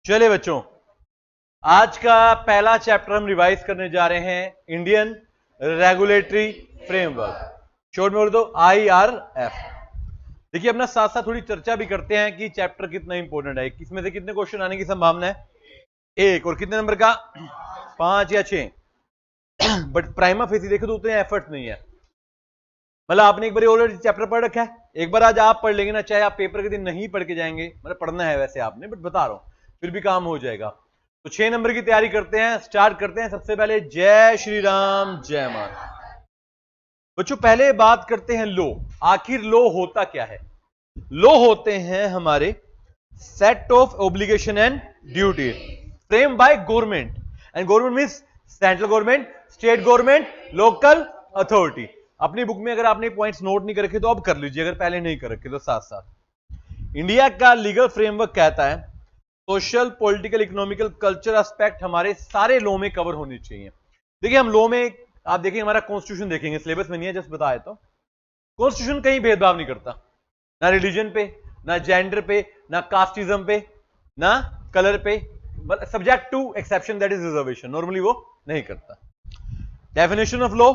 चलिए बच्चों, आज का पहला चैप्टर हम रिवाइज करने जा रहे हैं इंडियन रेगुलेटरी फ्रेमवर्क, शॉर्ट में बोल दो IRF। देखिए अपना साथ साथ थोड़ी चर्चा भी करते हैं कि चैप्टर कितना इंपॉर्टेंट है, किसमें से कितने क्वेश्चन आने की संभावना है, एक, और कितने नंबर का, 5 या 6। बट प्राइमा फेसी देखे तो उतने एफर्ट नहीं है। मतलब आपने एक बार ऑलरेडी चैप्टर पढ़ रखा है, एक बार आज आप पढ़ लेंगे ना, चाहे आप पेपर के दिन नहीं पढ़ के जाएंगे, मतलब पढ़ना है वैसे आपने, बट बता रहा हूं फिर भी काम हो जाएगा। तो 6 नंबर की तैयारी करते हैं, स्टार्ट करते हैं। सबसे पहले जय श्री राम जय माता। बच्चों पहले बात करते हैं लो। आखिर लो होता क्या है? लो होते हैं हमारे set of obligation and duty frame by government, and government means central government, state government, local authority. अपनी बुक में अगर आपने पॉइंट्स नोट नहीं कर रखे तो अब कर लीजिए, अगर पहले नहीं कर रखे तो साथ साथ। इंडिया का लीगल फ्रेमवर्क कहता है social, political, economical, culture aspect हमारे सारे लॉ में कवर होने चाहिए। देखिए हम लॉ में, आप देखिए हमारा कॉन्स्टिट्यूशन देखेंगे, सिलेबस में नहीं है, जस्ट बताया तो कॉन्स्टिट्यूशन कहीं भेदभाव नहीं करता, ना रिलीजन पे, ना जेंडर पे, ना कास्टिज्म पे, ना कलर पे, subject to exception that is reservation, normally वो नहीं करता। Definition of law,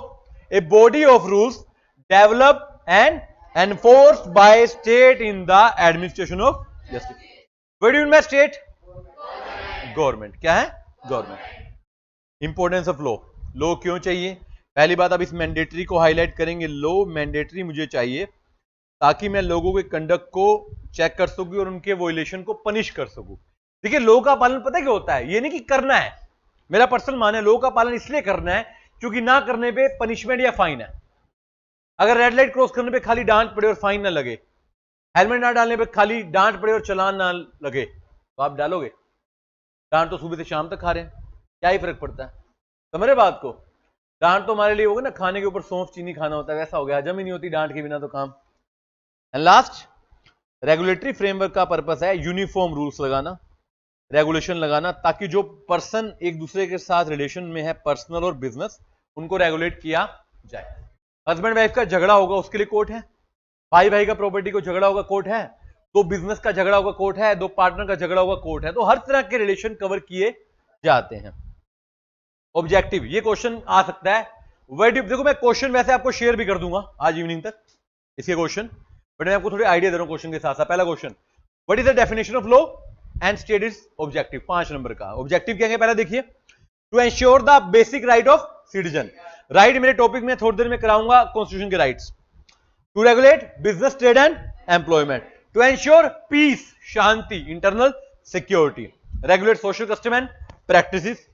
a body of rules developed and enforced by state in the administration of justice. What do you mean by state? Government. क्या है? Government. Importance of law. Law क्यों चाहिए? पहली बात, अब इस मैंडेटरी को हाईलाइट करेंगे। लॉ मैंडेटरी मुझे चाहिए ताकि मैं लोगों के कंडक्ट को चेक कर सकूं और उनके वोलेशन को पनिश कर सकूं। देखिए लॉ का पालन पता क्या होता है, ये नहीं कि करना है, मेरा पर्सनल मान है लॉ का पालन इसलिए करना है क्योंकि ना करने पे पनिशमेंट या फाइन है। अगर रेड लाइट क्रॉस करने पे खाली डांट पड़े और फाइन ना लगे, हेलमेट ना डालने पे खाली डांट पड़े और चलान ना लगे, तो आप डालोगे? डांट तो सुबह से शाम तक खा रहे हैं, क्या ही फर्क पड़ता है? समझ रहे बात को? डांट तो हमारे लिए होगा ना, खाने के ऊपर सौंफ चीनी खाना होता है, वैसा हो गया, हजम ही नहीं होती डांट के बिना तो काम। एंड लास्ट, रेगुलेटरी फ्रेमवर्क का पर्पस है यूनिफॉर्म रूल्स लगाना, रेगुलेशन लगाना, ताकि जो पर्सन एक दूसरे के साथ रिलेशन में है, पर्सनल और बिजनेस, उनको रेगुलेट किया जाए। हस्बैंड वाइफ का झगड़ा होगा उसके लिए कोर्ट है, भाई भाई का प्रॉपर्टी को झगड़ा होगा कोर्ट है, दो बिजनेस का झगड़ा होगा कोर्ट है, दो पार्टनर का झगड़ा होगा कोर्ट है। तो हर तरह के रिलेशन कवर किए जाते हैं। ऑब्जेक्टिव, ये क्वेश्चन आ सकता है। देखो मैं क्वेश्चन वैसे आपको शेयर भी कर दूंगा आज इवनिंग तक इसके क्वेश्चन, बट मैं आपको थोड़ी आइडिया दे रहा हूं क्वेश्चन के साथ साथ। पहला question, what is the definition of law and state is objective. 5 number का ऑब्जेक्टिव क्या है पहले देखिए, to ensure the basic right of citizen. Right मेरे टॉपिक में थोड़ी देर में कराऊंगा कॉन्स्टिट्यूशन के rights. To regulate business, trade and employment. To ensure peace, शांति, internal security. Regulate social custom and practices.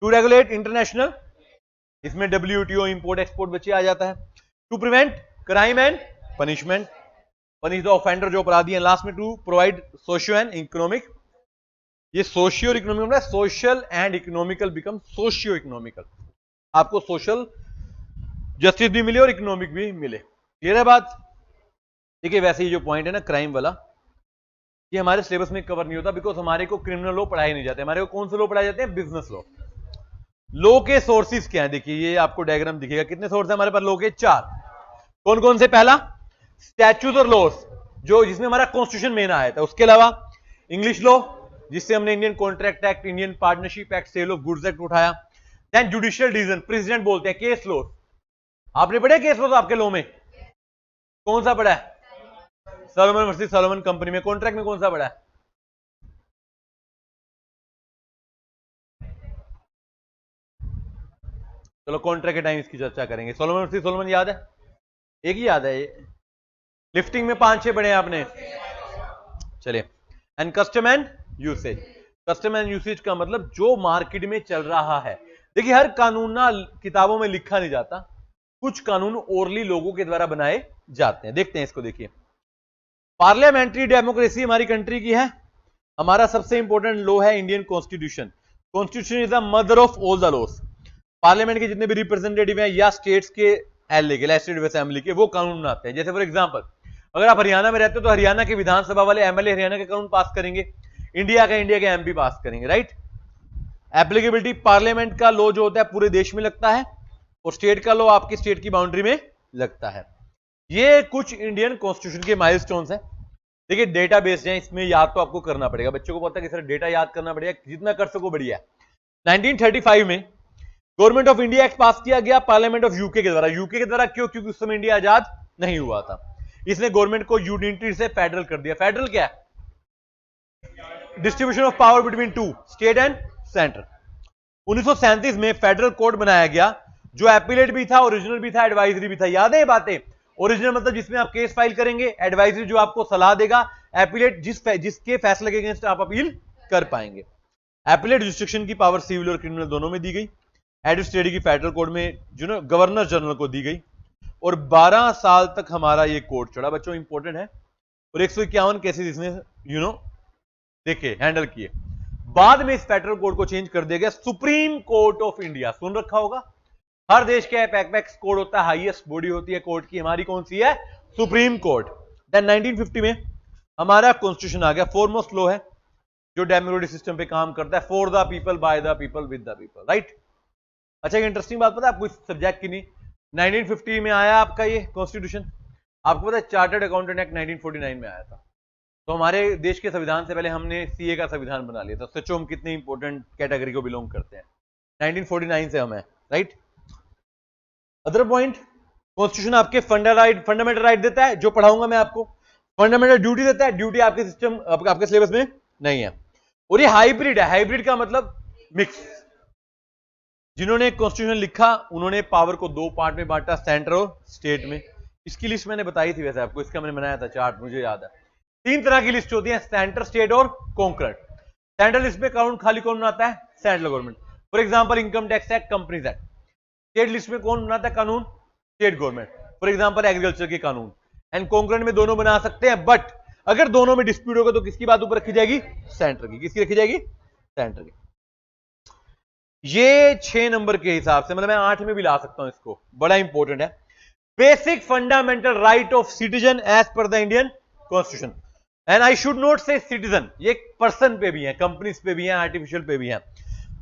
To regulate international, इसमें WTO, इंपोर्ट एक्सपोर्ट बच्चे आ जाता है। To prevent crime and punishment, punish the offender, जो अपराधी हैं। Last में to provide socio and economic, ये सोशियो और इकोनॉमिक मतलब social and economical become socio economical, आपको सोशल जस्टिस भी मिले और इकोनॉमिक भी मिले। क्लियर है बात? देखिए वैसे ही जो पॉइंट है ना क्राइम वाला, ये हमारे सिलेबस में कवर नहीं होता, बिकॉज हमारे को क्रिमिनल लॉ पढ़ाए नहीं जाते। हमारे को कौन से लॉ पढ़ाए जाते हैं? Business law. लॉ के सोर्सेज क्या है? देखिए ये आपको डायग्राम दिखेगा, कितने सोर्स है हमारे पास लॉ के? 4। कौन कौन से? पहला स्टैट्यूट और लॉस, जो जिसमें हमारा कॉन्स्टिट्यूशन मेन आया था। उसके अलावा इंग्लिश लॉ, जिससे हमने Indian contract act, Indian partnership act, sale of goods act उठाया। देन जुडिशियल डिसीजन, प्रेसिडेंट बोलते हैं। केस लॉ, आपने पढ़ा केस लॉ? तो आपके लॉ में कौन सा पढ़ा है? सॉलोमन वर्सेस सॉलोमन कंपनी में। कॉन्ट्रैक्ट में कौन सा पढ़ा है? चलो कॉन्ट्रैक्ट के टाइम इसकी चर्चा करेंगे। सॉलोमन वर्सेस सॉलोमन याद है? एक ही याद है ये। लिफ्टिंग में 5-6 पढ़े आपने। चलिए, and custom and usage. Custom and usage का मतलब जो मार्केट में चल रहा है। देखिए हर कानून ना किताबों में लिखा नहीं जाता, कुछ कानून ओरली लोगों के द्वारा बनाए जाते हैं। देखते हैं इसको, देखिए पार्लियामेंट्री डेमोक्रेसी हमारी कंट्री की है। हमारा सबसे इंपॉर्टेंट लॉ है Indian constitution. Constitution is the mother of all the laws. Parliament के जितने भी रिप्रेजेंटेटिव हैं या स्टेट्स के एलए के, लेजिस्लेटिव असेंबली के, वो कानून बनाते हैं। जैसे फॉर एग्जांपल अगर आप हरियाणा में रहते हो तो हरियाणा के विधानसभा वाले एमएलए हरियाणा के कानून पास करेंगे, इंडिया के एमपी पास करेंगे, राइट। एप्लीकेबिलिटी, पार्लियामेंट का लॉ जो होता है पूरे देश में लगता है और स्टेट का लॉ आपकी स्टेट की बाउंड्री में लगता है। ये कुछ इंडियन कॉन्स्टिट्यूशन के माइलस्टोन्स हैं। देखिए डेटा बेस्ड है, इसमें याद तो आपको करना पड़ेगा, बच्चों को पता है कि सर डेटा याद करना पड़ेगा, जितना कर सको बढ़िया है। 1935 में गवर्नमेंट ऑफ इंडिया एक्ट पास किया गया पार्लियामेंट ऑफ यूके के द्वारा। यूके के द्वारा क्यों? क्योंकि उस समय इंडिया आजाद नहीं हुआ था। इसने गवर्नमेंट को यूनिटी से फेडरल कर दिया। फेडरल क्या है? Distribution of power between two state and centre. 1937 में फेडरल कोड बनाया गया, जो एपिलेट भी था, ओरिजिनल भी था, एडवाइजरी भी था। याद है ये बातें? ओरिजिनल मतलब जिसमें आप केस फाइल करेंगे, एडवाइजरी जो आपको सलाह देगा, एपिलेट जिसके फैसले के अगेंस्ट आप अपील कर पाएंगे। एपिलेट जुरिस्डिक्शन की पावर सिविल और क्रिमिनल दोनों में दी गई। एडमिनिस्ट्रेटिव की फेडरल कोड में जो गवर्नर जनरल को दी गई, और 12 साल तक हमारा ये कोड चला बच्चों, इंपॉर्टेंट है। और 151 केसेस इसने देखे, हैंडल किए। बाद में इस फेडरल कोड को चेंज कर दिया गया सुप्रीम कोर्ट ऑफ इंडिया। सुन रखा होगा, हर देश का एपेक्स कोड होता है, हाईएस्ट बॉडी होती है कोर्ट की, हमारी कौन सी है? Supreme court. देन 1950 में हमारा कॉन्स्टिट्यूशन आ गया, फॉरमोस्ट लॉ है जो डेमोक्रेटिक सिस्टम पे काम करता है, for the people, by the people, with the people, right. अच्छा, एक इंटरेस्टिंग बात पता है आपको इस सब्जेक्ट की? नहीं, 1950 में आया आपका ये कॉन्स्टिट्यूशन। आपको पता है चार्टर्ड अकाउंटेंट एक्ट 1949 में आया था। तो हमारे देश के संविधान से पहले हमने सीए का संविधान बना लिया था। सोचो हम कितनी इंपॉर्टेंट कैटेगरी को बिलोंग करते हैं। 1949 से हम हैं, राइट। अदर पॉइंट, कॉन्स्टिट्यूशन आपके फंडामेंटल राइट देता है, जो पढ़ाऊंगा मैं आपको। फंडामेंटल ड्यूटी देता है, ड्यूटी आपके सिस्टम आपके सिलेबस में नहीं है। और ये हाइब्रिड है। हाइब्रिड का मतलब मिक्स। जिन्होंने कॉन्स्टिट्यूशन लिखा उन्होंने पावर को दो पार्ट में बांटा, सेंटर और स्टेट में। इसकी लिस्ट मैंने बताई थी वैसे आपको, इसका मैंने बनाया था चार्ट, मुझे याद है। 3 तरह की लिस्ट होती है, सेंटर, स्टेट और कॉन्करेंट। सेंट्रल लिस्ट में खाली कौन बनाता है? Central government. For example income tax act, companies act. State list में कौन बनाता है कानून? State government. For example agriculture के कानून। एंड कॉन्करेंट में दोनों बना सकते हैं, बट अगर दोनों में डिस्प्यूट होगा तो किसकी बात ऊपर रखी जाएगी? सेंटर की। किसकी रखी जाएगी? सेंटर की। ये 6 नंबर के हिसाब से, मतलब मैं 8 में भी ला सकता हूं इसको, बड़ा इंपॉर्टेंट है। Basic fundamental right of citizen as per the Indian constitution. And I should not say citizen, ये पर्सन पे भी है, कंपनीज पे भी है, आर्टिफिशियल पे भी है।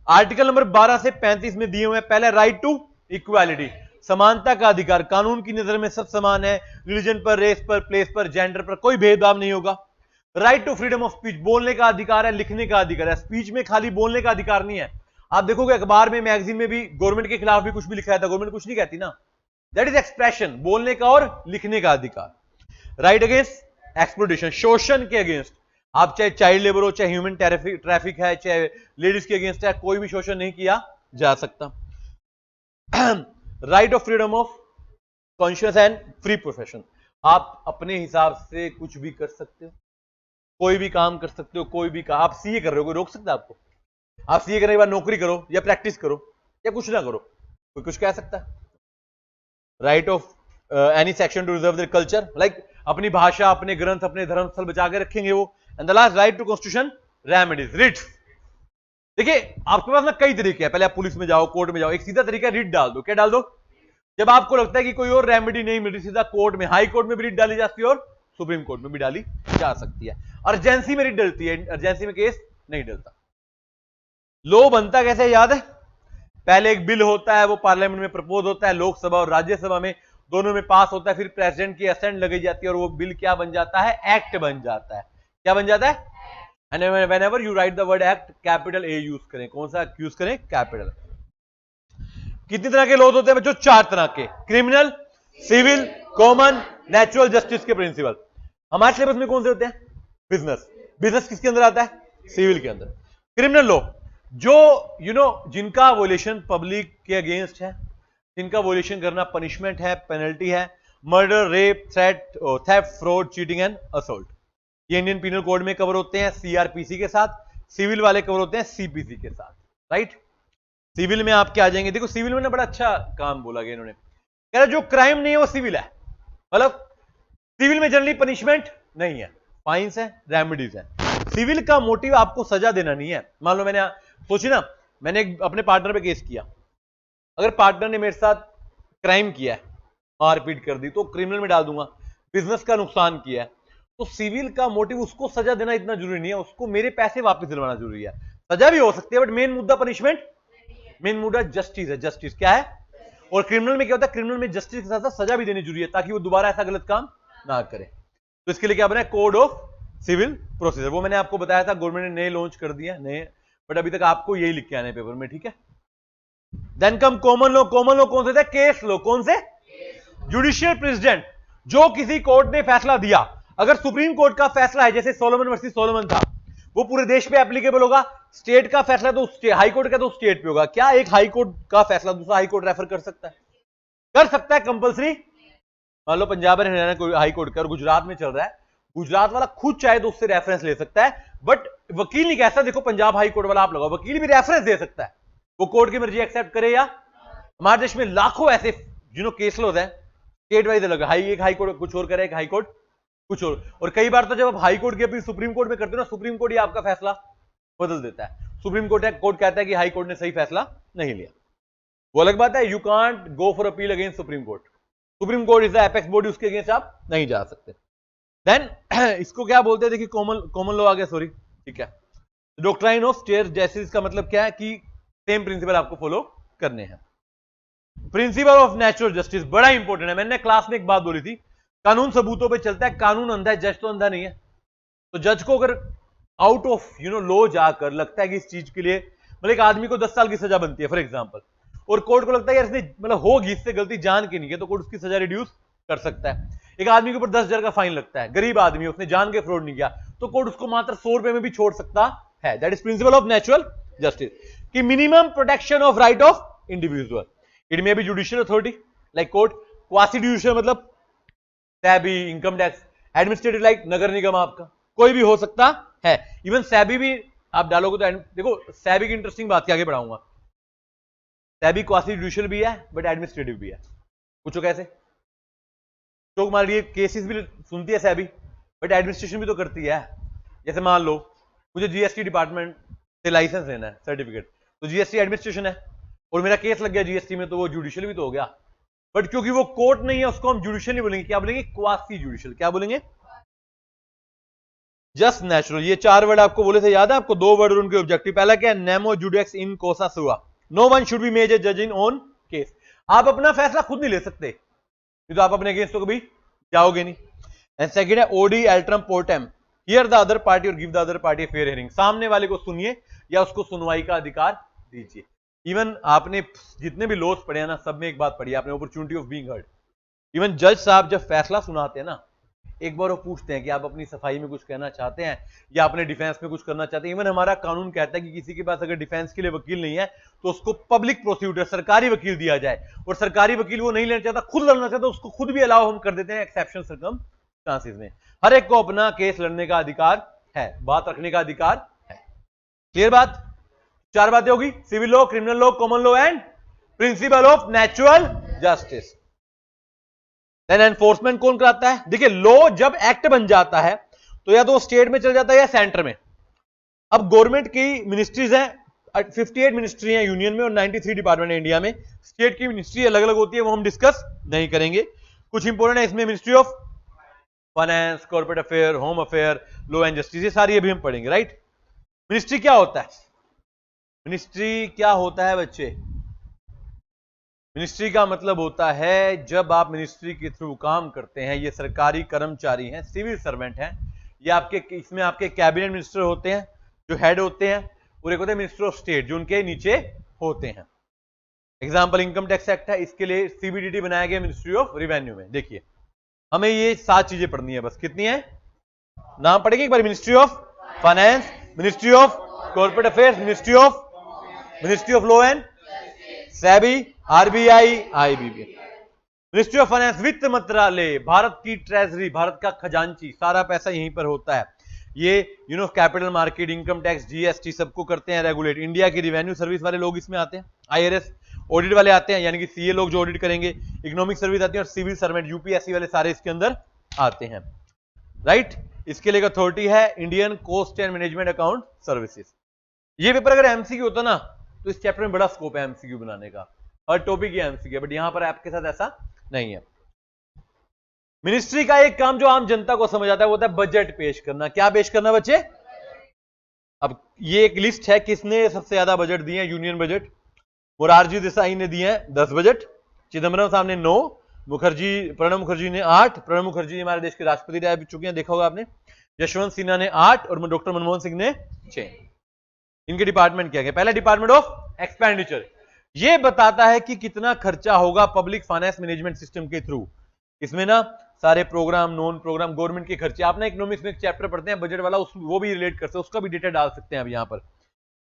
आर्टिकल नंबर 12 से 35 में दिए हुए हैं। पहले राइट टू इक्वालिटी, समानता का अधिकार। कानून की नजर में सब समान है। रिलीजन पर, रेस पर, प्लेस पर, जेंडर पर कोई भेदभाव नहीं होगा। Right to freedom of speech, बोलने का अधिकार है, लिखने का अधिकार है। स्पीच में खाली बोलने का अधिकार नहीं है। आप देखोगे अखबार में, मैगजीन में भी गवर्नमेंट के खिलाफ भी कुछ भी लिखा है, गवर्नमेंट कुछ नहीं कहती ना। दैट इज एक्सप्रेशन, बोलने का और लिखने का अधिकार। राइट अगेंस्ट एक्सप्लॉइटेशन, शोषण के अगेंस्ट। आप चाहे चाइल्ड लेबर हो, चाहे ह्यूमन ट्रैफिक है, चाहे लेडीज के अगेंस्ट है, कोई भी शोषण नहीं किया जा सकता। Right of freedom of conscious and free profession, आप अपने हिसाब से कुछ भी कर सकते हो, कोई भी काम कर सकते हो, कोई भी काम। आप सीए कर रहे हो, कोई रोक सकता है आपको? आप सीए करने के बाद नौकरी करो या प्रैक्टिस करो या कुछ ना करो, कोई कुछ कह सकता है? Right of any section two reserve their culture, like अपनी भाषा, अपने ग्रंथ, अपने धर्मस्थल बचा के रखेंगे वो। And the last, right to constitution remedies, writs. देखिए आपके पास ना कई तरीके हैं। पहले आप पुलिस में जाओ, कोर्ट में जाओ। एक सीधा तरीका है, रिट डाल दो। क्या डाल दो? जब आपको लगता है कि कोई और रेमेडी नहीं मिल रही, सीधा कोर्ट में, हाई कोर्ट में भी रिट डाली जाती है और सुप्रीम कोर्ट में भी डाली जा सकती है। अर्जेंसी में रिट डलती है, अर्जेंसी में केस नहीं डलता। लो बनता कैसे याद है? पहले एक बिल होता है, वो पार्लियामेंट में प्रपोज होता है, लोकसभा और राज्यसभा में दोनों में पास होता है, फिर प्रेसिडेंट की असेंट लगाई जाती है और वो बिल क्या बन जाता है? एक्ट बन जाता है। क्या बन जाता है? And whenever you right the word act, capital A use करें। कौन सा यूज करें? कैपिटल। कितनी तरह के लॉज होते हैं बच्चों? 4 तरह के, criminal, civil, common, natural justice के प्रिंसिपल। हमारे सिलेबस में कौन से होते हैं? बिजनेस। बिजनेस किसके अंदर आता है? सिविल के अंदर। क्रिमिनल लॉ, जो जिनका वोलेशन पब्लिक के अगेंस्ट है, जिनका वोलेशन करना पनिशमेंट है, पेनल्टी है। Murder, rape, threat, theft, fraud, cheating and assault. ये इंडियन पीनल कोड में कवर होते हैं सीआरपीसी के साथ। सिविल वाले कवर होते हैं सीपीसी के साथ, राइट। सिविल में आप क्या आ जाएंगे? देखो सिविल में ना बड़ा अच्छा काम बोला गया इन्होंने, कह रहे जो क्राइम नहीं है वो सिविल है। मतलब सिविल में जनरली पनिशमेंट नहीं है, फाइन्स है, रेमेडीज है। सिविल का मोटिव आपको सजा देना नहीं है। मान लो मैंने सोची ना, मैंने अपने पार्टनर पे केस किया, अगर पार्टनर ने मेरे साथ क्राइम किया है, मारपीट कर दी, तो क्रिमिनल में डाल दूंगा। बिजनेस का नुकसान किया है, तो सिविल का मोटिव उसको सजा देना इतना जरूरी नहीं है, उसको मेरे पैसे वापस दिलवाना जरूरी है। सजा भी हो सकती है बट मेन मुद्दा पनिशमेंट, मेन मुद्दा जस्टिस है। जस्टिस क्या है? और क्रिमिनल में क्या होता है? क्रिमिनल में जस्टिस के साथ साथ सजा भी देनी जरूरी है ताकि वो दोबारा ऐसा गलत काम ना करे। तो इसके लिए क्या बना है? कोड ऑफ सिविल प्रोसीजर, वो मैंने आपको बताया था, गवर्नमेंट ने नए लॉन्च कर दिया नए, बट अभी तक आपको यही लिख के आने पेपर में, ठीक है। Then come common law. Common law कौन से थे? Case law. कौन से? जुडिशियल प्रेसिडेंट, जो किसी कोर्ट ने फैसला दिया, अगर सुप्रीम कोर्ट का फैसला है, जैसे सोलोमन वर्सेस सोलोमन था, वो पूरे देश पे एप्लीकेबल होगा। स्टेट का फैसला तो हाई कोर्ट का तो स्टेट पे होगा। क्या एक हाई कोर्ट का फैसला दूसरा हाई कोर्ट रेफर कर सकता है? कर सकता है, कंपलसरी। मान लो पंजाब और हरियाणा कोई हाई कोर्ट का और गुजरात में चल रहा है, गुजरात वाला खुद चाहे तो उससे रेफरेंस ले सकता है, बट वकील नहीं कहता देखो पंजाब हाई कोर्ट वाला आप लगाओ, वकील भी रेफरेंस दे सकता है, वो कोर्ट की मर्जी एक्सेप्ट करे या। हमारे देश में लाखों ऐसे केस लॉज हैं, स्टेट वाइज अलग, एक हाई कोर्ट कुछ और करे, एक हाई कोर्ट कुछ और कई बार तो जब आप हाई कोर्ट की अपनी सुप्रीम कोर्ट में करते हो ना, सुप्रीम कोर्ट ही आपका फैसला बदल देता है। सुप्रीम कोर्ट कहता है कि हाई कोर्ट ने सही फैसला नहीं लिया, वो अलग बात है। You can't go for appeal against supreme court. Supreme court is the apex body, उसके अगेंस्ट आप नहीं जा सकते। देन इसको क्या बोलते हैं? देखिए कॉमन लॉ आ गया, सॉरी, ठीक है। डॉक्ट्राइन ऑफ स्टेट जस्टिस का मतलब क्या है कि सेम प्रिंसिपल आपको फॉलो करने हैं। प्रिंसिपल ऑफ नेचुरल जस्टिस बड़ा इंपॉर्टेंट है। मैंने क्लास में एक बात बोली थी, कानून सबूतों पे चलता है, कानून अंधा है, जज तो अंधा नहीं है। तो जज को अगर आउट ऑफ लॉ जाकर लगता है कि इस चीज के लिए, मतलब एक आदमी को 10 साल की सजा बनती है फॉर एग्जांपल, और कोर्ट को लगता है यार इसने मतलब होगी इससे गलती जान के नहीं है, तो कोर्ट उसकी सजा रिड्यूस कर सकता है। एक आदमी के ऊपर 10,000 का फाइन लगता है, गरीब आदमी, उसने जान के फ्रॉड नहीं किया, तो कोर्ट उसको मात्र 100 रुपए में भी छोड़ सकता है। That is principle of natural justice, कि minimum protection of right of individual. It may be judicial authority like court, quasi judicial मतलब SEBI, income tax, administrative like नगर निगम, आपका कोई भी हो सकता है। इवन सैबी भी आप डालोगे तो देखो सैबी की इंटरेस्टिंग बात के आगे बढ़ाऊंगा। सैबी क्वासी जुडिशियल भी है बट एडमिनिस्ट्रेटिव भी है। पूछो कैसे? तो हमारे लिए केसेस भी सुनती है सैबी, बट एडमिनिस्ट्रेशन भी तो करती है। जैसे मान लो मुझे जीएसटी डिपार्टमेंट से लाइसेंस लेना है, सर्टिफिकेट, तो जीएसटी एडमिनिस्ट्रेशन है, और मेरा केस लग गया जीएसटी में, तो वो जुडिशियल भी तो हो गया। बट क्योंकि वो कोर्ट नहीं है, उसको हम जुडिशियल नहीं बोलेंगे, क्या बोलेंगे? Quasi judicial. क्या बोलेंगे? Just natural. ये 4 वर्ड आपको बोले थे, याद है आपको? 2 वर्ड और उनके ऑब्जेक्टिव। पहला क्या है? नेमो जुडेक्स इन कोसा सुआ, no one should be made a जज इन ओन केस। आप अपना फैसला खुद नहीं ले सकते, तो आप अपने अगेंस्ट तो कभी जाओगे नहीं। एंड सेकंड है ओडी एल्ट्रम पोर्टेम, हियर द अदर पार्टी और give the other party fair hearing. सामने वाले को सुनिए या उसको सुनवाई का अधिकार दीजिए। इवन आपने जितने भी लॉस पढ़े हैं ना, सब में एक बात पढ़ी आपने, opportunity of being heard. Even जज साहब जब फैसला सुनाते हैं ना, एक बार वो पूछते हैं कि आप अपनी सफाई में कुछ कहना चाहते हैं या अपने डिफेंस में कुछ करना चाहते हैं। इवन हमारा कानून कहता है कि किसी के पास अगर डिफेंस के लिए वकील नहीं है तो उसको पब्लिक प्रोसिक्यूटर, सरकारी वकील दिया जाए, और सरकारी वकील वो नहीं लेना चाहता, खुद लड़ना चाहता, उसको खुद भी अलाउ हम कर देते हैं एक्सेप्शन सर्कमस्टांसेस में। हर एक को अपना केस लड़ने का अधिकार है, बात रखने का अधिकार है। क्लियर बात? 4 बातें होगी, civil law, criminal law, common law and principle of natural justice. Then enforcement कौन कराता है? देखिए लॉ जब एक्ट बन जाता है तो या तो स्टेट में चल जाता है या सेंटर में। अब गवर्नमेंट की मिनिस्ट्रीज हैं, 58 मिनिस्ट्री हैं यूनियन में और 93 डिपार्टमेंट है इंडिया में। स्टेट की मिनिस्ट्री अलग अलग होती है, वो हम डिस्कस नहीं करेंगे। कुछ इंपोर्टेंट है इसमें, ministry of finance, corporate affair, home affair, law and justice, ये सारी अभी हम पढ़ेंगे, राइट। मिनिस्ट्री क्या होता है? मिनिस्ट्री क्या होता है बच्चे? मिनिस्ट्री का मतलब होता है जब आप मिनिस्ट्री के थ्रू काम करते हैं, ये सरकारी कर्मचारी हैं, सिविल सर्वेंट हैं, ये आपके, इसमें आपके कैबिनेट मिनिस्टर होते हैं जो हेड होते हैं, और एक होते हैं मिनिस्टर ऑफ स्टेट जो उनके नीचे होते हैं। एग्जांपल इनकम टैक्स एक्ट है, इसके लिए सीबीडीटी बनाया गया मिनिस्ट्री ऑफ रेवेन्यू में। देखिए हमें ये 7 चीजें पढ़नी है बस। कितनी है? नाम पढ़ेंगे एक बार, ministry of finance, ministry of corporate affairs, ministry of law and SEBI, RBI, IBP. Ministry of finance वित्त मंत्रालय, भारत की ट्रेजरी, भारत का खजांची, सारा पैसा यहीं पर होता है। ये capital market, income tax, GST सबको करते हैं रेगुलेट। इंडिया की रिवेन्यू सर्विस वाले लोग इसमें आते हैं, आईआरएस ऑडिट वाले आते हैं, यानी कि सीए लोग जो ऑडिट करेंगे, इकोनॉमिक सर्विस आती है, और सिविल सर्वेंट यूपीएससी वाले सारे इसके अंदर आते हैं, राइट। इसके लिए अथॉरिटी है Indian cost and management account services. ये पेपर अगर एमसीक्यू होता ना तो इस चैप्टर में बड़ा स्कोप है एमसीक्यू बनाने का, हर टॉपिक ये एमसीक्यू है, बट यहां पर आपके साथ ऐसा नहीं है। मिनिस्ट्री का एक काम जो आम जनता को समझ आता है वो होता है बजट पेश करना। क्या पेश करना बच्चे? अब ये एक लिस्ट है किसने सबसे ज्यादा बजट दिए हैं। यूनियन बजट, मोरारजी देसाई ने दिए हैं 10 बजट, चिदम्बरम साहब ने 9, प्रणब मुखर्जी ने 8। प्रणब मुखर्जी हमारे देश के राष्ट्रपति रह चुके हैं, देखा होगा आपने। यशवंत सिन्हा ने 8 और डॉक्टर मनमोहन सिंह ने 6। इनके डिपार्टमेंट क्या है? पहला डिपार्टमेंट ऑफ एक्सपेंडिचर, ये बताता है कि कितना खर्चा होगा पब्लिक फाइनेंस मैनेजमेंट सिस्टम के थ्रू। इसमें ना सारे प्रोग्राम, नॉन प्रोग्राम, गवर्नमेंट के खर्चे, आपने इकोनॉमिक्स में एक चैप्टर पढ़ते हैं बजट वाला, वो भी रिलेट करते हैं, उसका भी डेटा डाल सकते हैं अब यहां पर।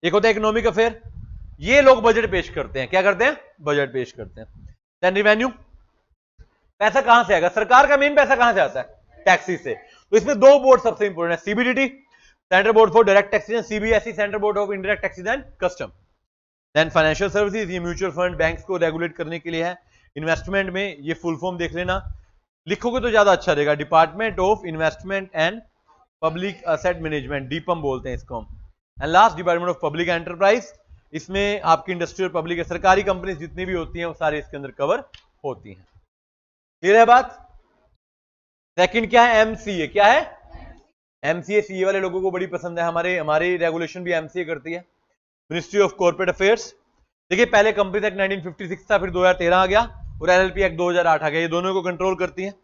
एक होता है इकोनॉमिक अफेयर, ये लोग बजट पेश करते हैं। क्या करते हैं? बजट पेश करते हैं। देन रिवेन्यू, पैसा कहां से आएगा? सरकार का मेन पैसा कहां से आता है? टैक्सी से। तो इसमें दो बोर्ड सबसे इंपॉर्टेंट है, CBDT central board for direct taxes and CBSE central board of indirect taxes and custom. Then financial services, ये म्यूचुअल फंड बैंक्स को रेगुलेट करने के लिए है। इन्वेस्टमेंट में ये फुल फॉर्म देख लेना, लिखोगे तो ज्यादा अच्छा रहेगा, department of investment and public asset management, DIPAM बोलते हैं इसको हम। And last department of public enterprise, इसमें आपकी इंडस्ट्रियल पब्लिक है, सरकारी कंपनी जितनी भी होती हैं वो सारी इसके अंदर कवर होती हैं। क्लियर है बात? सेकंड क्या है? एमसीए। क्या है? एमसीए सीए वाले लोगों को बड़ी पसंद है, हमारी रेगुलेशन भी एमसीए करती है, मिनिस्ट्री ऑफ कॉर्पोरेट अफेयर्स। देखिए पहले कंपनीज एक्ट 1956 था, फिर 2013 आ गया और एलएलपी एक्ट 2008 आ गया, ये दोनों को कंट्रोल करती हैं।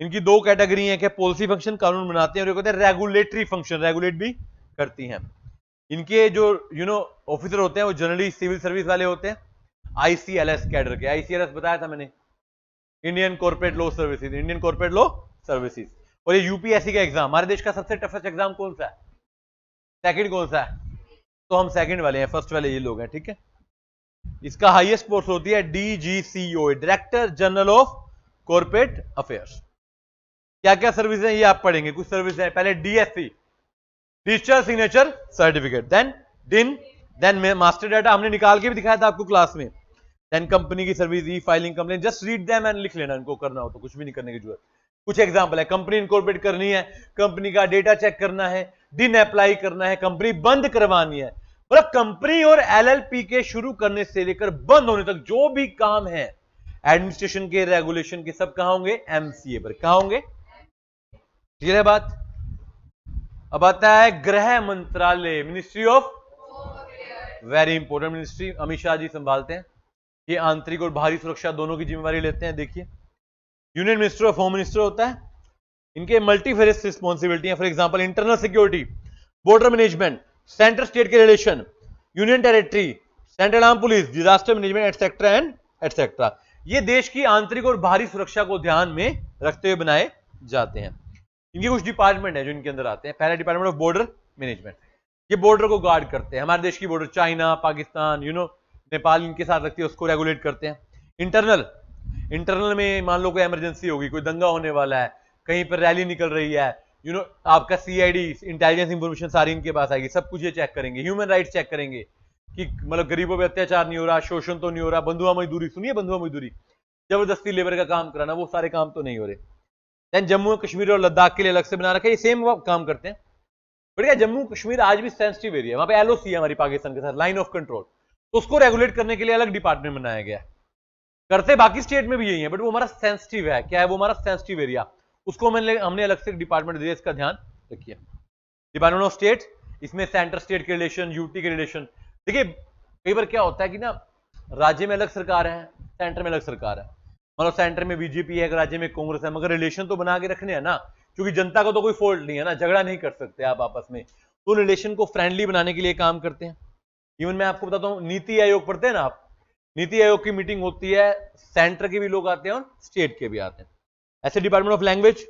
इनकी दो कैटेगरी है, क्या पॉलिसी फंक्शन, कानून बनाते हैं, और एक होता है रेगुलेटरी फंक्शन, रेगुलेट भी करती हैं। इनके जो ऑफिसर होते हैं वो जनरली सिविल सर्विस वाले होते हैं, आईसीएलएस कैडर के। आईसीएलएस बताया था मैंने, Indian corporate law services, Indian corporate law services. और ये यूपीएससी का एग्जाम, हमारे देश का सबसे टफेस्ट एग्जाम कौन सा है? सेकंड कौन सा है? तो हम सेकंड वाले हैं, फर्स्ट वाले ये लोग हैं, ठीक है। इसका हाईएस्ट पोस्ट होती है DGCO, director general of corporate affairs. क्या क्या सर्विस है ये आप पढ़ेंगे, कुछ सर्विस है। पहले DSC, digital signature certificate, then DIN, then master data, हमने निकाल के भी दिखाया था आपको क्लास में। देन कंपनी की service, e filing, complain, just read them and लिख लेना, इनको करना हो तो, कुछ भी नहीं करने की जरूरत। कुछ एग्जांपल है, कंपनी इनकॉर्पोरेट करनी है, कंपनी का डेटा चेक करना है, डिन अप्लाई करना है, कंपनी बंद करवानी है, मतलब कंपनी और एलएलपी के शुरू करने से लेकर बंद होने तक जो भी काम है एडमिनिस्ट्रेशन के, रेगुलेशन के, सब कहां होंगे? एमसीए पर। कहां होंगे? क्लियर है बात? अब आता है गृह मंत्रालय, ministry of, very important ministry, Amit Shah ji संभालते हैं। ये आंतरिक और बाहरी सुरक्षा दोनों की जिम्मेवारी लेते हैं। देखिए union minister of home minister होता है, इनके मल्टीफेरेस रिस्पॉन्सिबिलिटी है, for example internal security, border management, centre state के relation, union territory, central arm police, disaster management etcetera and etcetera. ये देश की आंतरिक और बाहरी सुरक्षा को ध्यान में रखते हुए बनाए जाते हैं। इनके कुछ डिपार्टमेंट है जो इनके अंदर आते हैं। पहला डिपार्टमेंट ऑफ बॉर्डर मैनेजमेंट, ये बॉर्डर को गार्ड करते हैं, हमारे देश की बॉर्डर चाइना, पाकिस्तान, नेपाल इनके साथ रखती है, उसको रेगुलेट करते हैं। इंटरनल में मान लो कोई इमरजेंसी होगी, कोई दंगा होने वाला है, कहीं पर रैली निकल रही है, आपका सीआईडी, इंटेलिजेंस इंफॉर्मेशन सारी इनके पास आएगी, सब कुछ ये चेक करेंगे। ह्यूमन राइट्स चेक करेंगे कि मतलब गरीबों पे अत्याचार नहीं हो रहा, शोषण तो नहीं हो रहा, बंधुआ मजदूरी, सुनिए बंधुआ मजदूरी, जबरदस्ती लेबर का काम कराना, वो सारे काम तो नहीं हो रहे। देन जम्मू कश्मीर और लद्दाख के लिए अलग से बना रखा है, ये सेम काम करते हैं। बढ़िया, जम्मू कश्मीर आज भी सेंसिटिव एरिया है, वहां पे एलओसी है हमारी पाकिस्तान के साथ, लाइन ऑफ कंट्रोल, तो उसको रेगुलेट करने के लिए अलग डिपार्टमेंट बनाया गया है। करते बाकी स्टेट में भी यही है, बट वो हमारा सेंसिटिव है। क्या है वो? हमारा सेंसिटिव एरिया, उसको हमने अलग से डिपार्टमेंट दिया, इसका ध्यान रखिए। डिपार्टमेंट ऑफ स्टेट, इसमें सेंटर स्टेट के रिलेशन, यूटी के रिलेशन। देखिए कई बार क्या होता है कि ना राज्य में अलग सरकार है, सेंटर में अलग सरकार है, मतलब सेंटर में बीजेपी है, राज्य में कांग्रेस है, मगर रिलेशन तो बना के रखने हैं ना, क्योंकि जनता को तो कोई फॉल्ट नहीं है ना, झगड़ा नहीं कर सकते आप आपस में, तो रिलेशन को फ्रेंडली बनाने के लिए काम करते हैं। इवन मैं आपको बताता हूं, नीति आयोग पढ़ते हैं ना आप, नीति आयोग की मीटिंग होती है, सेंटर के भी लोग आते हैं और स्टेट के भी आते हैं। ऐसे डिपार्टमेंट ऑफ लैंग्वेज,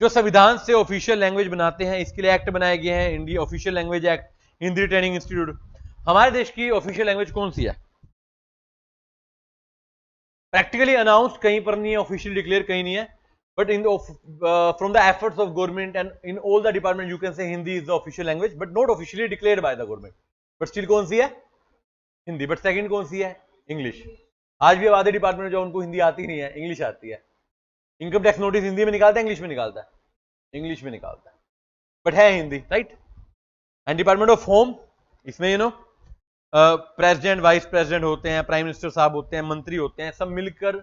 जो संविधान से ऑफिशियल लैंग्वेज बनाते हैं, इसके लिए एक्ट बनाए गए हैं, India official language act, Hindi training institute. हमारे देश की ऑफिशियल लैंग्वेज कौन सी है? प्रैक्टिकली अनाउंस कहीं पर नहीं है, ऑफिशियल डिक्लेयर कहीं नहीं है, but in from the efforts of government and in all the department you can say Hindi is the official language, but not officially declared by the government, but still कौन सी है? Hindi. But second कौन सी है? English. आज भी आधे department जो उनको हिंदी आती नहीं है, इंग्लिश आती है। इनकम टैक्स नोटिस हिंदी में निकालता है, इंग्लिश में निकालता है, इंग्लिश में निकालता है, बट है Hindi, right. And department of home, इसमें प्रेसिडेंट, वाइस प्रेसिडेंट होते हैं, प्राइम मिनिस्टर साहब होते हैं, मंत्री होते हैं, सब मिलकर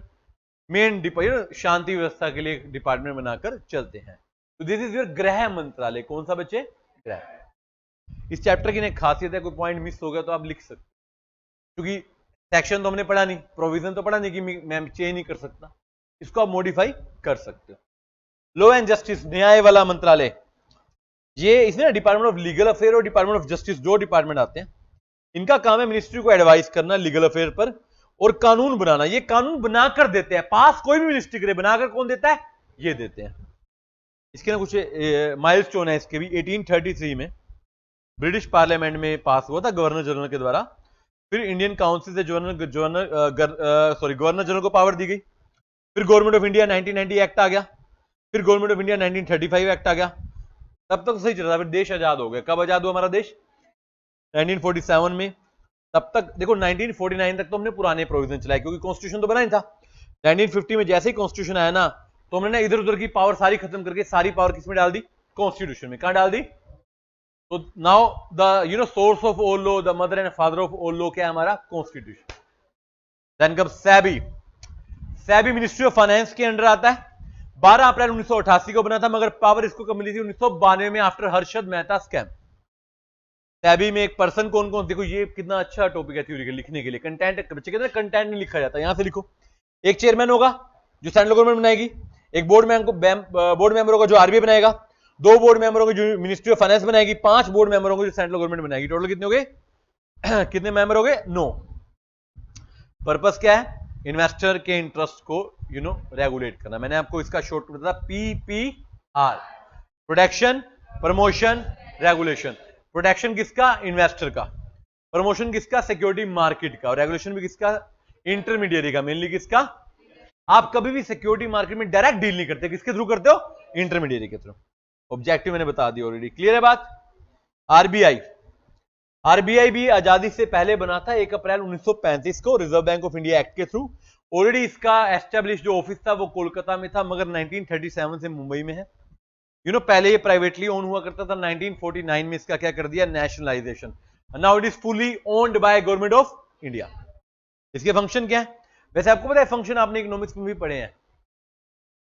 मेन शांति व्यवस्था के लिए डिपार्टमेंट बनाकर चलते हैं। तो दिस इज योर गृह मंत्रालय। कौन सा बच्चे? गृह। इस चैप्टर की एक खासियत है, कोई पॉइंट मिस हो गया तो आप लिख सकते, क्योंकि सेक्शन तो हमने पढ़ा नहीं, प्रोविजन तो पढ़ा नहीं कि मैं चेंज नहीं कर सकता, इसको आप मॉडिफाई कर सकते हो। लॉ एंड जस्टिस, न्याय वाला मंत्रालय, ये इसमें ना डिपार्टमेंट ऑफ लीगल अफेयर और डिपार्टमेंट ऑफ जस्टिस दो डिपार्टमेंट आते हैं। इनका काम है मिनिस्ट्री को एडवाइस करना लीगल अफेयर पर और कानून बनाना। ये कानून बनाकर देते हैं, पास कोई भी मिनिस्ट्री करे, बनाकर कौन देता है? ये देते हैं। इसके ना कुछ माइलस्टोन है इसके भी। 1833 में ब्रिटिश पार्लियामेंट में पास हुआ था गवर्नर जनरल के द्वारा। फिर इंडियन काउंसिल से गवर्नर जनरल को पावर दी गई। फिर गवर्नमेंट ऑफ इंडिया 1990 एक्ट आ गया। फिर गवर्नमेंट ऑफ इंडिया 1935 एक्ट आ गया। तब तक सही चल रहा, फिर देश आजाद हो गया। कब आजाद हुआ हमारा देश? 1947 में। तब तक देखो 1949 तक तो हमने पुराने प्रोविजन चलाए क्योंकि कॉन्स्टिट्यूशन तो बना ही था। 1950 में जैसे ही कॉन्स्टिट्यूशन आया ना, तो हमने ना इधर उधर की पावर सारी खत्म करके सारी पावर किसमें डाल दी? कॉन्स्टिट्यूशन में। कहां डाल दी? तो now the source of all law, the mother and father of all law क्या है? हमारा कॉन्स्टिट्यूशन। देन कब? SEBI. SEBI ministry of finance के अंडर आता है। 12 अप्रैल 1988 को बना था, मगर पावर इसको कब मिली थी? 1992 में, आफ्टर हर्षद मेहता स्कैम। सैबी में एक पर्सन कौन कौन? देखो ये कितना अच्छा टॉपिक है थ्योरी के लिखने के लिए। कंटेंट, बच्चे कहते हैं कंटेंट नहीं लिखा जाता, यहां से लिखो। एक चेयरमैन होगा जो सेंट्रल गवर्नमेंट बनाएगी, एक बोर्ड मेंबर होगा जो आरबीआई बनाएगा, 2 बोर्ड मेंबर होंगे जो मिनिस्ट्री ऑफ फाइनेंस बनाएगी, 5 बोर्ड मेंबर होंगे जो सेंट्रल गवर्नमेंट बनाएगी। टोटल कितने हो गए? कितने मेंबर हो गए? 9। पर्पस क्या है? इन्वेस्टर के इंटरेस्ट को रेगुलेट करना। मैंने आपको इसका शॉर्ट बताया PPR, protection, promotion, regulation. Protection किसका? इन्वेस्टर का। प्रमोशन किसका? सिक्योरिटी मार्केट का। और रेगुलेशन भी किसका? इंटरमीडिएरी का। मेनली किसका? आप कभी भी सिक्योरिटी मार्केट में डायरेक्ट डील नहीं करते, किसके थ्रू करते हो? इंटरमीडिएरी के थ्रू। ऑब्जेक्टिव मैंने बता दिया ऑलरेडी। क्लियर है बात? आरबीआई। आरबीआई भी आजादी से पहले बना था 1 अप्रैल 1935 को reserve bank of India act के थ्रू। ऑलरेडी इसका एस्टेब्लिश जो ऑफिस था वो कोलकाता में था, मगर 1937 से मुंबई में है। पहले ये प्राइवेटली ओन हुआ करता था। 1949 में इसका क्या कर दिया? Nationalisation. Now it is fully owned by government of India. इसके फंक्शन क्या है? वैसे आपको पता है फंक्शन, आपने इकोनॉमिक्स में भी पढ़े हैं,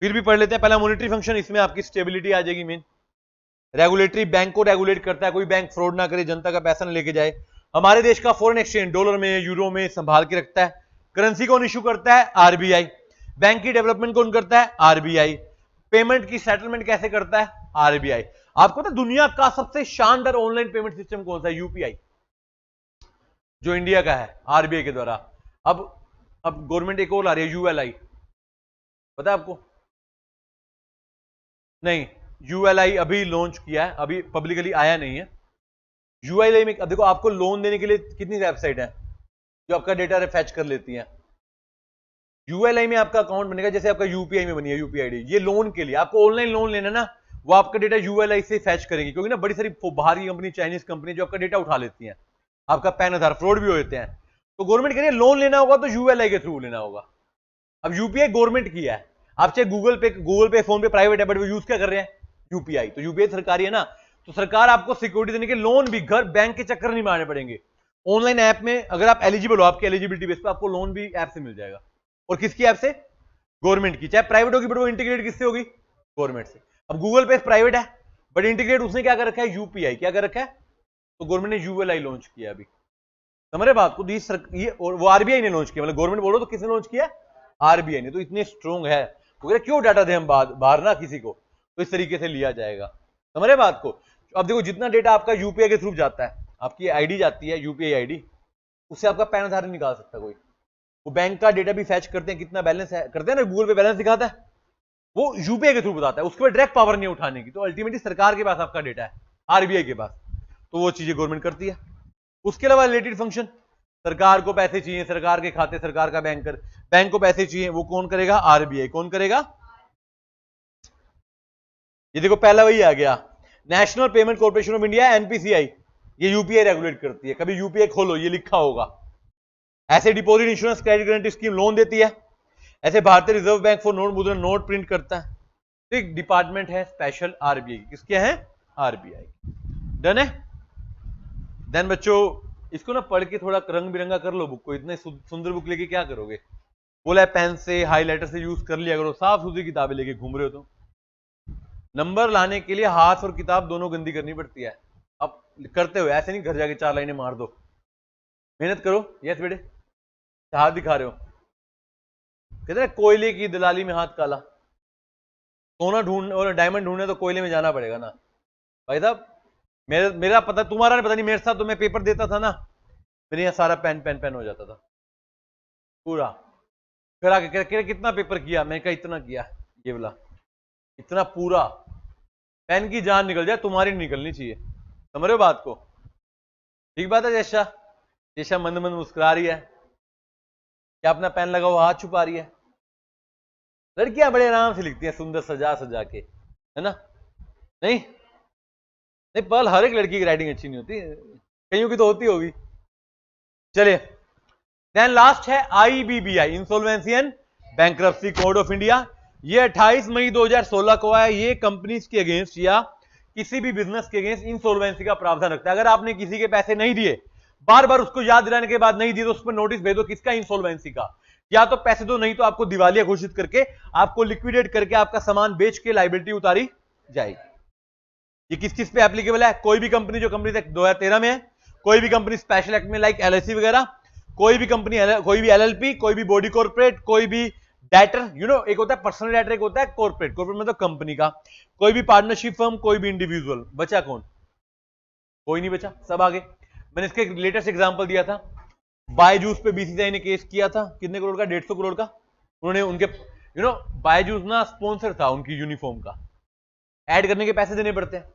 फिर भी पढ़ लेते हैं। पहला मॉनेटरी फंक्शन, इसमें आपकी स्टेबिलिटी आ जाएगी मेन। रेगुलेटरी, बैंक को रेगुलेट करता है, कोई बैंक फ्रॉड ना करे, जनता का पैसा ना लेके जाए। हमारे देश का फॉरेन एक्सचेंज डॉलर में, यूरो में संभाल के रखता है। करेंसी कौन इशू करता है? आरबीआई। बैंक की डेवलपमेंट कौन करता है? आरबीआई। पेमेंट की सेटलमेंट कैसे करता है? आरबीआई। आपको तो दुनिया का सबसे शानदार ऑनलाइन पेमेंट सिस्टम कौन सा है? यूपीआई, जो इंडिया का है आरबीआई के द्वारा। अब गवर्नमेंट एक और ला रही है, यूएलआई। पता है आपको? नहीं, यूएलआई अभी लॉन्च किया है, अभी पब्लिकली आया नहीं है। यूएलआई में अब देखो, आपको लोन देने के लिए कितनी वेबसाइट है जो आपका डेटा फैच कर लेती है। यूएलआई में आपका अकाउंट बनेगा, जैसे आपका यूपीआई में बनी है यूपीआई आईडी। ये लोन के लिए, आपको ऑनलाइन लोन लेना ना, वो आपका डेटा यूएलआई से फैच करेगी, क्योंकि ना बड़ी सारी बाहर की कंपनी, चाइनीज कंपनी जो आपका डेटा उठा लेती हैं, आपका पैन आधार फ्रॉड भी होते हैं। तो गवर्नमेंट कह रही है लोन लेना होगा तो यूएलआई के थ्रू लेना होगा। अब यूपीआई गवर्नमेंट की है, आप चाहे गूगल पे फोन पे प्राइवेट है, बट वो यूज क्या कर रहे हैं? यूपीआई। तो यूपीआई सरकारी है ना, तो सरकार आपको सिक्योरिटी देने के लोन भी, घर बैंक के चक्कर नहीं मारने पड़ेंगे। ऑनलाइन ऐप में अगर आप एलिजिबल हो, आपकी एलिजिबिलिटी बेस पे आपको लोन भी ऐप से मिल जाएगा। और किसकी ऐप से? गवर्नमेंट की। चाहे प्राइवेट होगी, बट वो इंटीग्रेट किससे होगी? गवर्नमेंट से। अब गूगल पे प्राइवेट है, बट इंटीग्रेट उसने क्या कर रखा है? यूपीआई। क्या कर रखा है? तो गवर्नमेंट ने यूएलआई लॉन्च किया अभी। समझ रहे बात को? ये वो आरबीआई ने लॉन्च किया, मतलब गवर्नमेंट बोलो तो किसने लॉन्च किया? आरबीआई ने। तो इतने स्ट्रॉन्ग है, तो क्यों डाटा दे हम बाहर ना किसी को, तो इस तरीके से लिया जाएगा। समझ रहे बात को? अब देखो, जितना डेटा आपका यूपीआई के थ्रू जाता है, आपकी आईडी जाती है यूपीआई आईडी, उससे आपका पैन आधार नहीं निकाल सकता कोई। वो बैंक का डेटा भी फैच करते हैं, कितना बैलेंस है करते हैं ना, गूगल पे बैलेंस दिखाता है, वो यूपीआई के थ्रू बताता है। उसके बाद डायरेक्ट पावर नहीं उठाने की, तो अल्टीमेटली सरकार के पास आपका डेटा है, आरबीआई के पास, तो वो चीजें गवर्नमेंट करती है। उसके अलावा रिलेटेड फंक्शन, सरकार को पैसे चाहिए, सरकार के खाते, सरकार का बैंकर, बैंक को पैसे चाहिए, वो कौन करेगा? आरबीआई। कौन करेगा? ये देखो पहला वही आ गया, national payment corporation of India, NPCI. ये यूपीआई रेगुलेट करती है। कभी यूपीआई खोलो, ये लिखा होगा। ऐसे deposit insurance credit guarantee scheme loan देती है। ऐसे भारतीय रिजर्व बैंक फॉर नोट मुद्रा नोट प्रिंट करता है। तो एक डिपार्टमेंट है स्पेशल आरबीआई। किसके है? आरबीआई। डन है? देन बच्चों, इसको ना पढ़ के थोड़ा रंग बिरंगा कर लो बुक को। इतने सुंदर बुक लेके क्या करोगे? बोला है पेन से, हाईलाइटर से यूज कर लिया करो। साफ सुथरी किताबें लेके घूम रहे हो तो नंबर लाने के लिए हाथ और किताब दोनों गंदी करनी पड़ती है। अब करते हो ऐसे नहीं, घर जाके 4 लाइनें मार दो। मेहनत करो। यस बेटे, हाथ दिखा रहे हो। कहते हैं कोयले की दलाली में हाथ काला। सोना ढूंढ और डायमंड ढूंढने तो कोयले में जाना पड़ेगा ना। भाई साहब मेरा पता, तुम्हारा नहीं पता नहीं, मेरे साथ तो मैं पेपर देता था ना, मेरे यहाँ सारा पेन पेन पेन हो जाता था पूरा। फिर आगे कितना पेपर किया, मैं कहा इतना किया, ये बोला इतना पूरा, पेन की जान निकल जाए, तुम्हारी नहीं निकलनी चाहिए, समझ रहे हो बात को? ठीक बात है जैसा, जैसा मंद मंद मुस्कुरा रही है, क्या अपना पेन लगा हुआ हाथ छुपा रही है? लड़कियां बड़े आराम से लिखती हैं, सुंदर सजा सजा के, है ना? नहीं नहीं पल, हर एक लड़की की राइटिंग अच्छी नहीं होती, कईयों की तो होती होगी। चलिए, देन लास्ट है IBBI, insolvency and bankruptcy code of India. ये 28 मई 2016 को आया। ये कंपनीज के अगेंस्ट या किसी भी बिजनेस के अगेंस्ट इंसॉल्वेंसी का प्रावधान रखता है। अगर आपने किसी के पैसे नहीं दिए, बार बार उसको याद दिलाने के बाद नहीं दिए, तो उस पर नोटिस भेज दो। किसका? इंसॉल्वेंसी का। या तो पैसे दो, नहीं तो आपको दिवालिया घोषित करके, आपको लिक्विडेट करके, आपका सामान बेच के लायबिलिटी उतारी जाएगी। ये किस किस पे एप्लीकेबल है? कोई भी कंपनी जो कंपनी एक्ट 2013 में है, कोई भी कंपनी स्पेशल एक्ट में लाइक एलआईसी वगैरह, कोई भी कंपनी, कोई भी एलएलपी, कोई भी बॉडी कॉर्पोरेट, कोई भी डेटर, एक होता है पर्सनल डेटर, एक होता है कॉर्पोरेट। कॉर्पोरेट मतलब कंपनी का, कोई भी पार्टनरशिप फर्म, कोई भी इंडिविजुअल। बचा कौन? कोई नहीं बचा, सब आगे। मैंने इसके लेटेस्ट एग्जांपल दिया था, बायजूस पे बीसीसीआई ने केस किया था, कितने करोड़ का? 150 करोड़ का। उन्होंने उनके बायजूस ना स्पॉन्सर था उनकी यूनिफॉर्म का, ऐड करने के पैसे देने पड़ते हैं,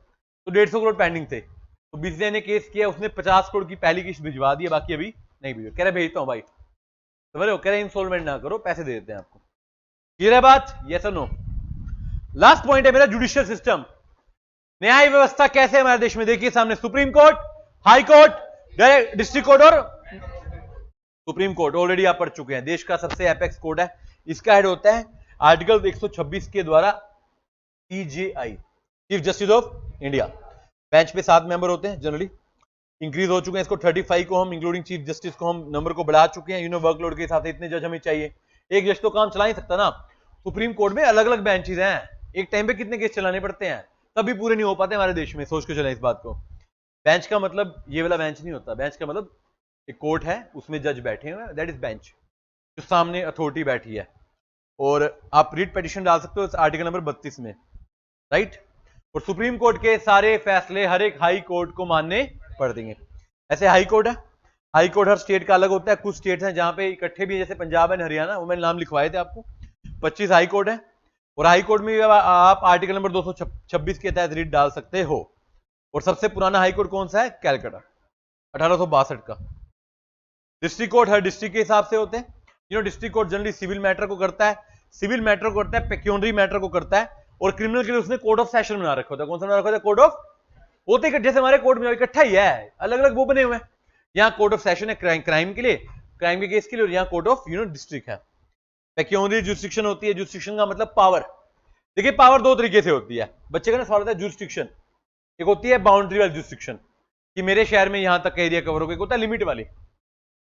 तो 150 करोड़ पेंडिंग थे, तो बीसीसीआई ने केस किया, उसने 50 करोड़ की पहली किस्त भिजवा दी, बाकी अभी नहीं भेजो। कह रहे भेजता हूं भाई, समझ रहे हो? कह रहे इंस्टॉलमेंट ना करो, पैसे दे देते हैं आपको। क्लियर है बात? यस और नो? लास्ट पॉइंट है मेरा, जुडिशियल सिस्टम, न्याय व्यवस्था कैसे है हमारे देश में। देखिए सामने, supreme court, high court, district court और सुप्रीम कोर्ट ऑलरेडी आप पढ़ चुके हैं। देश का सबसे एपेक्स कोर्ट है, इसका हेड होता है आर्टिकल 126 के द्वारा CJI, chief justice of India. Bench पे 7 मेंबर होते हैं जनरली, इंक्रीज हो चुके हैं इसको 35 को, हम इंक्लूडिंग चीफ जस्टिस को हम नंबर को बढ़ा चुके हैं। वर्कलोड के हिसाब से इतने जज हमें चाहिए, एक जज तो काम चला ही सकता ना। सुप्रीम कोर्ट में अलग अलग बेंचेस हैं, एक टाइम पे कितने केस चलाने पड़ते हैं, तभी पूरे नहीं हो पाते हमारे देश में। सोच के चलें इस बात को। बेंच का मतलब ये वाला बेंच नहीं होता, बेंच का मतलब एक कोर्ट है, उसमें जज बैठे हुए हैं, दैट इज बेंच, जो सामने अथॉरिटी बैठी है। और आप रीट पिटीशन डाल सकते हो आर्टिकल नंबर 32 में, राइट? और सुप्रीम कोर्ट के सारे फैसले हर एक हाई कोर्ट को मानने पड़ देंगे। ऐसे हाई कोर्ट है, हाई कोर्ट हर स्टेट का अलग होता है। कुछ स्टेट हैं जहां पे इकट्ठे भी, जैसे पंजाब एंड हरियाणा, वो मैंने नाम लिखवाए थे आपको। 25 हाई कोर्ट है, और हाई कोर्ट में आप आर्टिकल नंबर 226 के तहत रीट डाल सकते हो। और सबसे पुराना हाई कोर्ट कौन सा है? कैलकाटा, 1862 का। डिस्ट्रिक्ट कोर्ट हर डिस्ट्रिक्ट के हिसाब से होते हैं। District court generally civil matter को करता है, सिविल मैटर को करता है, पेक्यूनरी मैटर को करता है, और क्रिमिनल के लिए उसने कोर्ट ऑफ सेशन बना रखा होता है। कौन सा बना रखा होता है? कोर्ट ऑफ, होते इकट्ठे से हमारे कोर्ट में इकट्ठा ही है, अलग अलग वो बने हुए हैं। यहाँ कोर्ट ऑफ सेशन है क्राइम के लिए, क्राइम के केस के लिए, और यहाँ कोर्ट ऑफ डिस्ट्रिक्ट है। पेक्यूनरी जुरिस्डिक्शन होती है, जुरिस्डिक्शन का मतलब पावर। देखिए पावर दो तरीके से होती है, बच्चे का ना सवाल होता है जुरिस्डिक्शन। एक होती है बाउंड्री वाली जुरिस्डिक्शन, कि मेरे शहर में यहां तक का एरिया कवर होगा। एक होता है लिमिट वाली,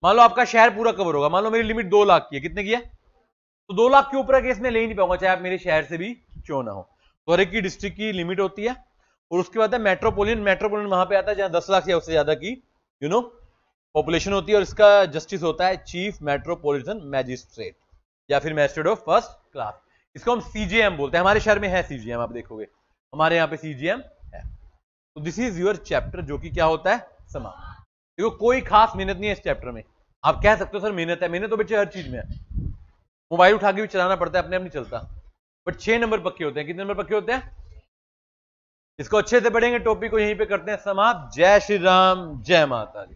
मान लो आपका शहर पूरा कवर होगा, मान लो मेरी लिमिट 2 लाख की है, कितने की है? तो 2 लाख के ऊपर केस में ले ही नहीं पाऊंगा, चाहे आप मेरे शहर से भी क्यों ना हो। तो हर एक की डिस्ट्रिक्ट की लिमिट होती है। और उसके बाद है मेट्रोपोलियन, मेट्रोपोलियन वहां पे आता है जहां 10 लाख या उससे ज्यादा की पॉपुलेशन होती है, और इसका जस्टिस होता है चीफ मेट्रोपॉलिटन मैजिस्ट्रेट, या फिर मैजिस्ट्रेट ऑफ फर्स्ट क्लास। इसको हम सीजेएम बोलते हैं, हमारे शहर में है सीजेएम, आप देखोगे हमारे यहाँ पे सीजेएम है। तो दिस इज योर चैप्टर, जो कि क्या होता है? समाप्त। देखो कोई खास मेहनत नहीं है इस चैप्टर में। आप कह सकते हो सर मेहनत है, मेहनत तो बच्चे हर चीज में है, मोबाइल उठा के भी चलाना पड़ता है, अपने आप नहीं चलता। बट 6 नंबर पक्के होते हैं। कितने नंबर पक्के होते हैं? इसको अच्छे से पढ़ेंगे, टॉपिक को यहीं पे करते हैं समाप्त। जय श्री राम, जय माता दी।